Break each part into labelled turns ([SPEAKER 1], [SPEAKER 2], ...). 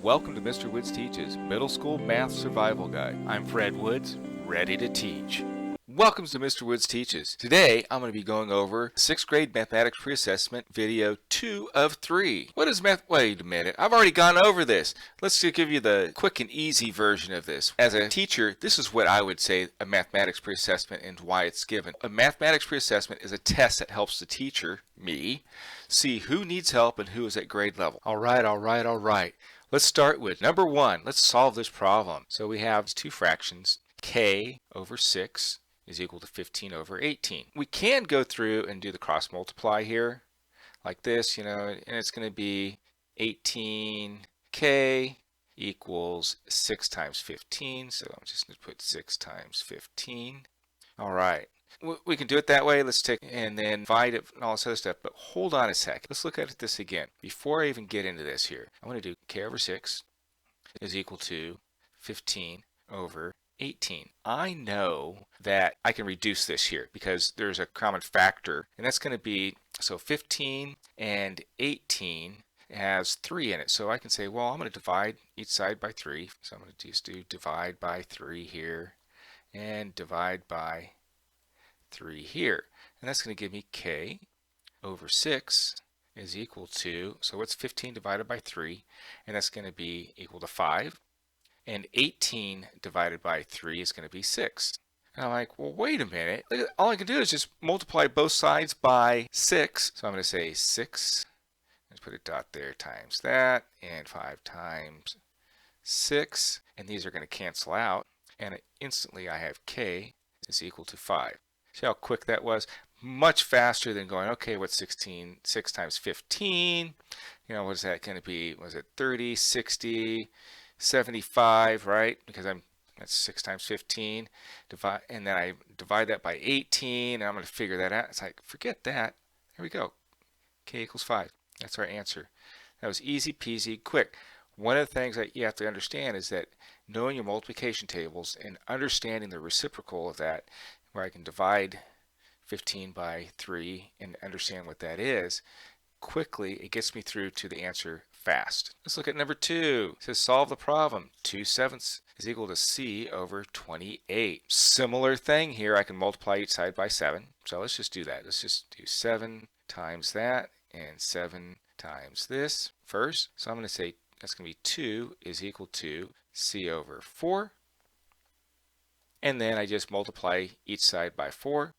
[SPEAKER 1] Welcome to Mr. Woods Teaches, Middle School Math Survival Guide. I'm Fred Woods, ready to teach. Welcome to Mr. Woods Teaches. Today I'm going to be going over 6th grade mathematics pre-assessment video 2 of 3. What is math? Wait a minute, I've already gone over this. Let's just give you the quick and easy version of this. As a teacher, this is what I would say a mathematics pre-assessment and why it's given. A mathematics pre-assessment is a test that helps the teacher, me, see who needs help and who is at grade level. All right. Let's start with number 1. Let's solve this problem. So we have two fractions, k over 6 is equal to 15 over 18. We can go through and do the cross multiply here like this, and it's going to be 18k equals 6 times 15. So I'm just going to put 6 times 15. All right. We can do it that way. Let's take and then divide it and all this other stuff. But hold on a sec. Let's look at this again. Before I even get into this here, I'm going to do k over 6 is equal to 15 over 18. I know that I can reduce this here because there's a common factor, and that's going to be, so 15 and 18 has 3 in it. So I can say, well, I'm going to divide each side by 3. So I'm going to just do divide by 3 here and divide by 3 here, and that's going to give me k over 6 is equal to, so what's 15 divided by 3, and that's going to be equal to 5, and 18 divided by 3 is going to be 6. And I'm like, well, wait a minute, all I can do is just multiply both sides by 6, so I'm going to say 6, let's put a dot there, times that, and 5 times 6, and these are going to cancel out, and instantly I have k is equal to 5. See how quick that was? Much faster than going, okay, what's 6 times 15? What is that going to be? Was it 30, 60, 75, right? Because that's 6 times 15. And then I divide that by 18, and I'm going to figure that out. It's like, forget that. There we go. K equals 5. That's our answer. That was easy peasy, quick. One of the things that you have to understand is that knowing your multiplication tables and understanding the reciprocal of that, where I can divide 15 by 3 and understand what that is, quickly it gets me through to the answer fast. Let's look at number 2. It says solve the problem. 2/7 is equal to c over 28. Similar thing here. I can multiply each side by 7. So let's just do that. Let's just do 7 times that and 7 times this first. So I'm going to say that's going to be 2 is equal to c over 4. And then I just multiply each side by 4.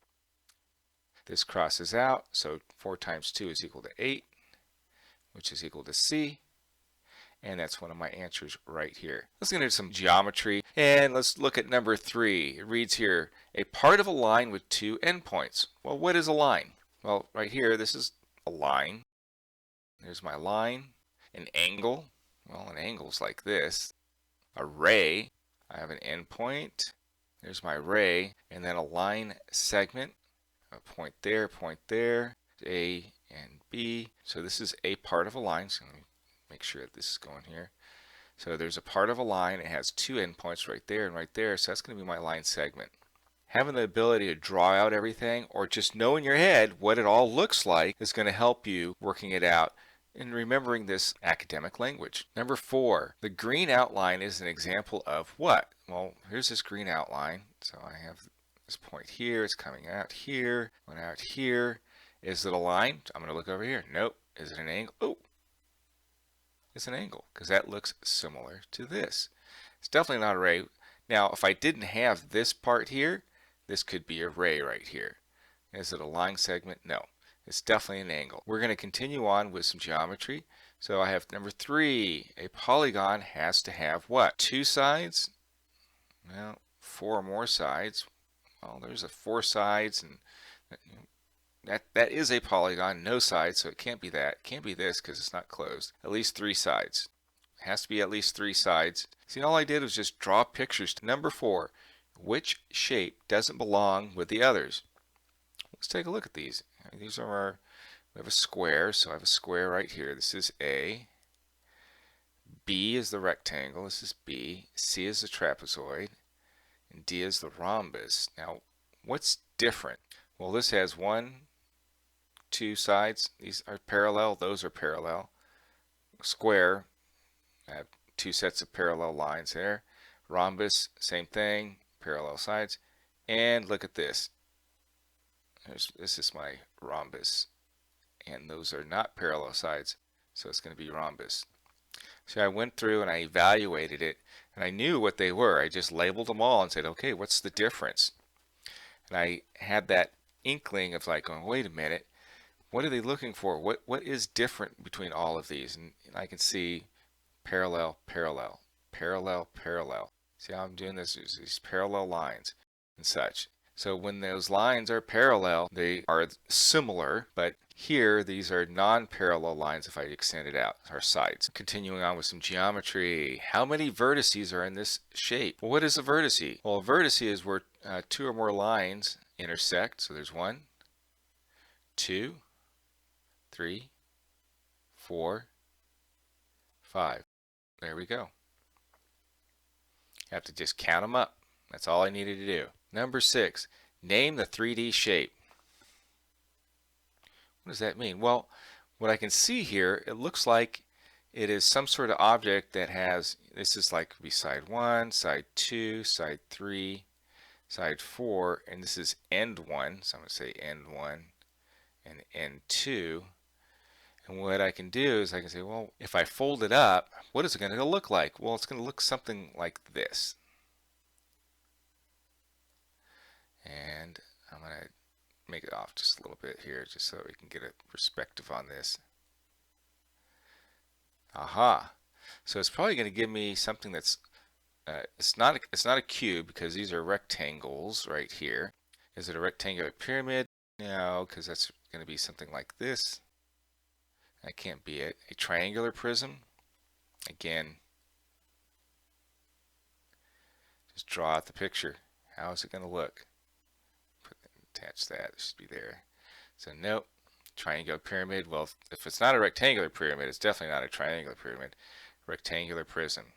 [SPEAKER 1] This crosses out, so 4 times 2 is equal to 8, which is equal to c. And that's one of my answers right here. Let's get into some geometry, and let's look at number 3. It reads here, a part of a line with 2 endpoints. Well, what is a line? Well, right here, this is a line. There's my line. An angle. Well, an angle is like this. A ray. I have an endpoint. There's my ray, and then a line segment, a point there, A and B. So this is a part of a line. So let me make sure that this is going here. So there's a part of a line. It has 2 endpoints right there and right there. So that's going to be my line segment. Having the ability to draw out everything or just know in your head what it all looks like is going to help you working it out and remembering this academic language. Number 4, the green outline is an example of what? Well, here's this green outline. So I have this point here, it's coming out here, going out here. Is it a line? I'm going to look over here. Nope. Is it an angle? Oh, it's an angle because that looks similar to this. It's definitely not a ray. Now, if I didn't have this part here, this could be a ray right here. Is it a line segment? No. It's definitely an angle. We're going to continue on with some geometry. So I have number 3. A polygon has to have what? 2 sides? Well, 4 more sides. Well, there's 4 sides, and that is a polygon. No sides, so it can't be that. It can't be this because it's not closed. At least 3 sides. It has to be at least 3 sides. See, all I did was just draw pictures. Number 4. Which shape doesn't belong with the others? Let's take a look at these. These are we have a square, so I have a square right here. This is A. B is the rectangle. This is B. C is the trapezoid. And D is the rhombus. Now, what's different? Well, this has 1, 2 sides. These are parallel. Those are parallel. Square, I have two sets of parallel lines there. Rhombus, same thing, parallel sides. And look at this. This is my rhombus. And those are not parallel sides, so it's going to be rhombus. So I went through and I evaluated it, and I knew what they were. I just labeled them all and said, okay, what's the difference? And I had that inkling of like going, wait a minute, what are they looking for? What is different between all of these? And I can see parallel, parallel, parallel, parallel. See how I'm doing this? There's these parallel lines and such. So when those lines are parallel, they are similar, but here these are non-parallel lines if I extend it out, our sides. Continuing on with some geometry. How many vertices are in this shape? Well, what is a vertice? Well, a vertice is where two or more lines intersect. So there's 1, 2, 3, 4, 5. There we go. You have to just count them up. That's all I needed to do. Number 6, name the 3D shape. What does that mean? Well, what I can see here, it looks like it is some sort of object that has, this is like be side 1, side 2, side 3, side 4, and this is end 1. So I'm going to say end 1 and end 2. And what I can do is I can say, well, if I fold it up, what is it going to look like? Well, it's going to look something like this. And I'm going to make it off just a little bit here just so we can get a perspective on this. Aha! So it's probably going to give me something that's it's not a cube because these are rectangles right here. Is it a rectangular pyramid? No, because that's going to be something like this. That can't be it. A triangular prism. Again, just draw out the picture. How is it going to look? Attach that. It should be there. So nope. Triangular pyramid. Well, if it's not a rectangular pyramid, it's definitely not a triangular pyramid. Rectangular prism.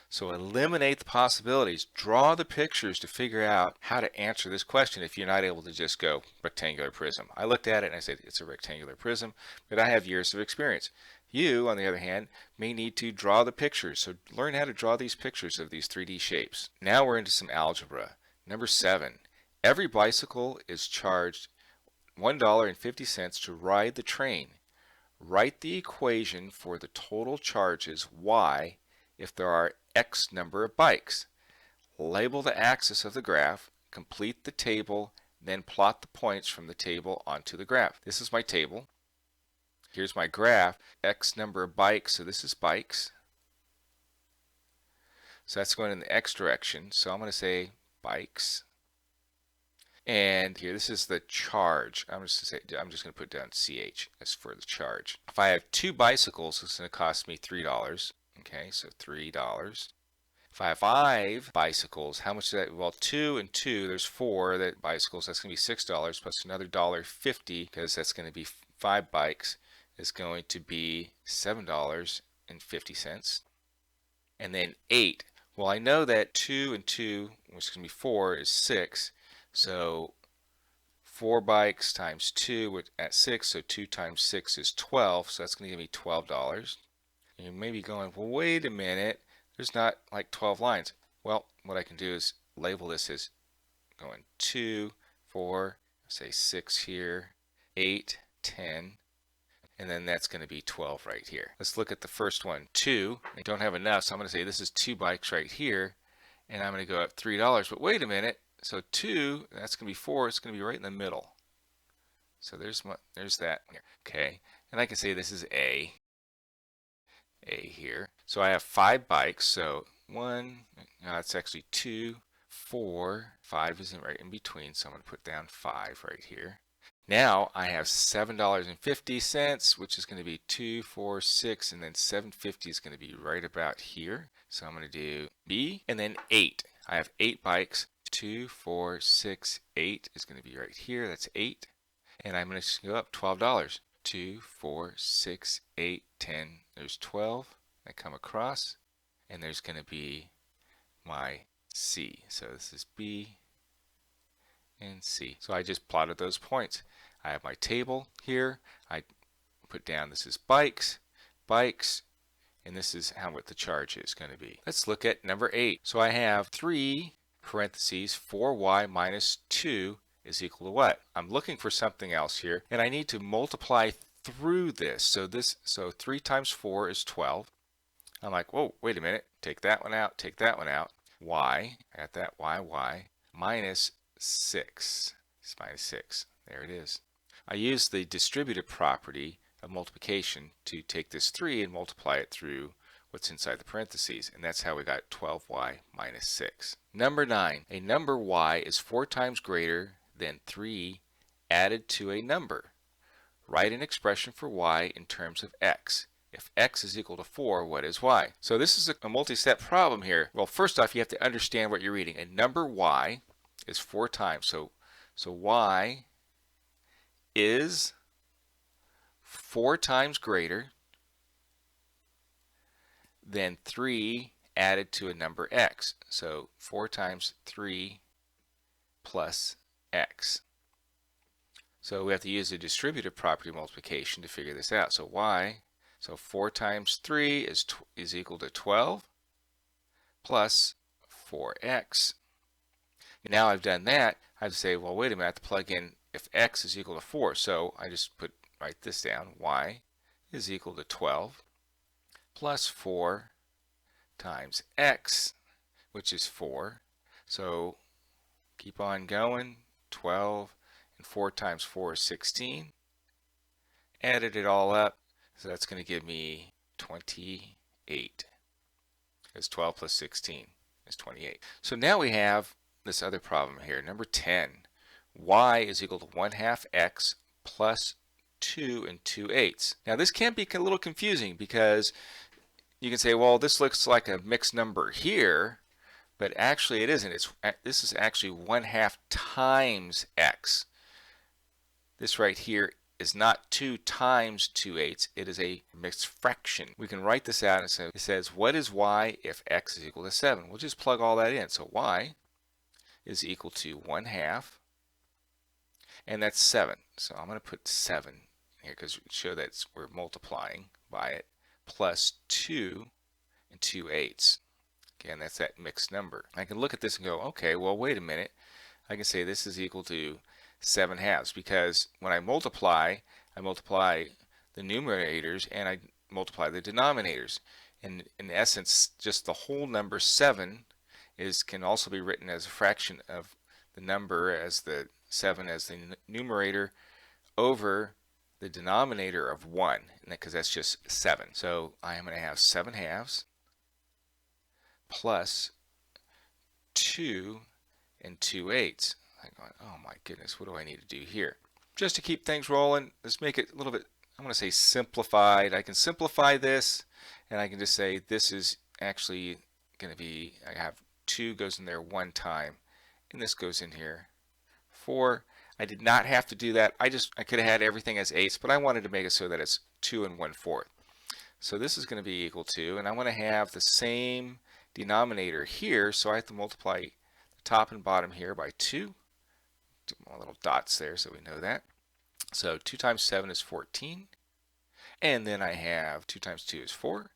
[SPEAKER 1] So eliminate the possibilities. Draw the pictures to figure out how to answer this question if you're not able to just go rectangular prism. I looked at it and I said it's a rectangular prism, but I have years of experience. You, on the other hand, may need to draw the pictures. So learn how to draw these pictures of these 3D shapes. Now we're into some algebra. Number 7. Every bicycle is charged $1.50 to ride the train. Write the equation for the total charges y if there are x number of bikes. Label the axis of the graph, complete the table, then plot the points from the table onto the graph. This is my table. Here's my graph, x number of bikes, so this is bikes. So that's going in the x direction, so I'm going to say bikes. And here, this is the charge. I'm just going to put down CH as for the charge. If I have 2 bicycles, it's going to cost me $3. Okay, so $3. If I have 5 bicycles, how much is that? Well, 2 and 2, there's 4 that bicycles. That's going to be $6 plus another $1.50 because that's going to be 5 bikes. Is going to be $7.50. And then 8. Well, I know that 2 and 2, which is going to be 4, is 6. So 4 bikes times 2 at 6, so 2 times 6 is 12, so that's going to give me $12. You may be going, well, wait a minute, there's not like 12 lines. Well, what I can do is label this as going 2, 4, say 6 here, 8, 10, and then that's going to be 12 right here. Let's look at the first one, 2. I don't have enough, so I'm going to say this is 2 bikes right here, and I'm going to go up $3. But wait a minute. So 2, that's going to be 4, it's going to be right in the middle. So there's that here. Okay, and I can say this is A here. So I have 5 bikes, so 1, it's actually 2, 4, 5 isn't right in between, so I'm going to put down 5 right here. Now I have $7.50, which is going to be 2, 4, 6, and then $7.50 is going to be right about here. So I'm going to do B, and then 8. I have 8 bikes. 2, 4, 6, 8 is going to be right here. That's 8. And I'm going to go up $12. 2, 4, 6, 8, 10. There's 12. I come across, and there's going to be my C. So this is B and C. So I just plotted those points. I have my table here. I put down this is bikes, bikes, And this is what the charge is going to be. Let's look at number 8. So I have 3 parentheses 4y minus 2 is equal to what? I'm looking for something else here, and I need to multiply through this. So 3 times 4 is 12. I'm like, whoa, wait a minute. Take that one out, take that one out. Y, I got that, y, minus 6. It's minus 6. There it is. I use the distributive property of multiplication to take this 3 and multiply it through what's inside the parentheses, and that's how we got 12y minus 6. Number 9, a number y is 4 times greater than 3 added to a number. Write an expression for y in terms of x. If x is equal to 4, what is y? So this is a multi-step problem here. Well, first off, you have to understand what you're reading. A number y is 4 times, so y is 4 times greater than 3 added to a number x. So 4 times 3 plus x. So we have to use the distributive property of multiplication to figure this out. So 4 times 3 is equal to 12 plus 4x. And now I've done that, I have to say, well, wait a minute, I have to plug in if x is equal to 4. So I just write this down. Y is equal to 12 plus 4 times x, which is 4. So keep on going. 12 and 4 times 4 is 16. Added it all up, so that's going to give me 28. Because 12 plus 16 is 28. So now we have this other problem here. Number 10. Y is equal to 1/2 x plus 2 2/8. Now this can be a little confusing because you can say, well, this looks like a mixed number here, but actually it isn't. This is actually 1/2 times x. This right here is not 2 times 2/8. It is a mixed fraction. We can write this out, and it says, what is y if x is equal to 7? We'll just plug all that in. So y is equal to 1/2, and that's 7. So I'm going to put 7 here because we show that we're multiplying by it, plus 2 2/8. Again, that's that mixed number. I can look at this and go, okay, well, wait a minute. I can say this is equal to 7/2 because when I multiply the numerators and I multiply the denominators. And in essence, just the whole number 7 can also be written as a fraction of the number as the 7 as the numerator over the denominator of 1, because that's just 7. So I am going to have 7/2 plus 2 2/8. I'm going, oh my goodness, what do I need to do here? Just to keep things rolling, let's make it a little bit, I'm going to say simplified. I can simplify this, and I can just say this is actually going to be, I have 2 goes in there 1 time, and this goes in here 4. I did not have to do that. I could have had everything as 8s, but I wanted to make it so that it's 2 1/4. So this is going to be equal to, and I want to have the same denominator here, so I have to multiply the top and bottom here by 2. Do my little dots there so we know that. So 2 times 7 is 14, and then I have 2 times 2 is 4,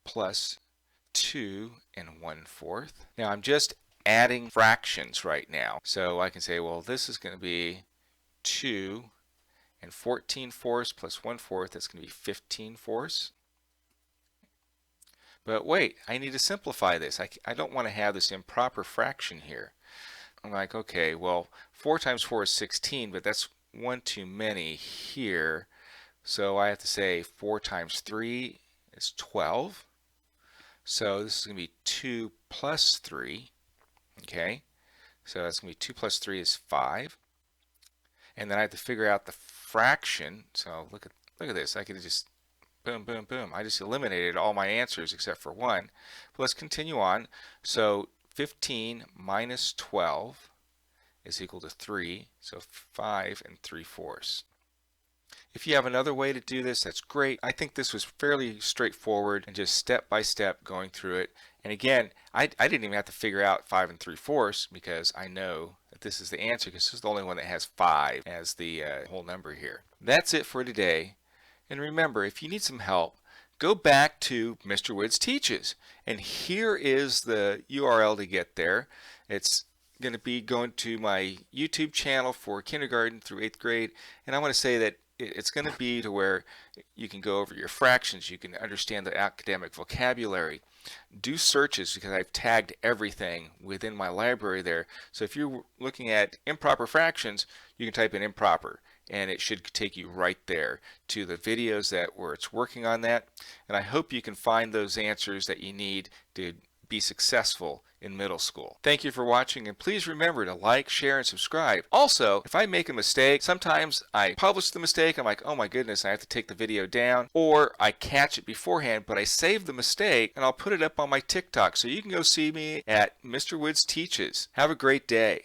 [SPEAKER 1] plus 2 1/4. Now I'm just adding fractions right now, so I can say, well, this is going to be 2 14/4 plus 1/4. That's going to be 15/4. But wait, I need to simplify this. I don't want to have this improper fraction here. I'm like, okay, well, 4 times 4 is 16, but that's 1 too many here. So I have to say 4 times 3 is 12. So this is going to be 2 plus 3. Okay, so that's going to be 2 plus 3 is 5. And then I have to figure out the fraction. So look at this. I could just boom, boom, boom. I just eliminated all my answers except for one. But let's continue on. So 15 minus 12 is equal to 3. So 5 3/4. If you have another way to do this, that's great. I think this was fairly straightforward and just step by step going through it. And again, I didn't even have to figure out 5 3/4 because I know that this is the answer, because this is the only one that has 5 as the whole number here. That's it for today. And remember, if you need some help, go back to Mr. Woods Teaches, and here is the URL to get there. It's going to be going to my YouTube channel for kindergarten through 8th grade, and I want to say that it's going to be to where you can go over your fractions, you can understand the academic vocabulary, do searches because I've tagged everything within my library there. So if you're looking at improper fractions, you can type in improper and it should take you right there to the videos where it's working on that. And I hope you can find those answers that you need to be successful in middle school. Thank you for watching, and please remember to like, share, and subscribe. Also, if I make a mistake, sometimes I publish the mistake, I'm like, oh my goodness, I have to take the video down, or I catch it beforehand, but I save the mistake and I'll put it up on my TikTok, so you can go see me at Mr. Woods Teaches. Have a great day.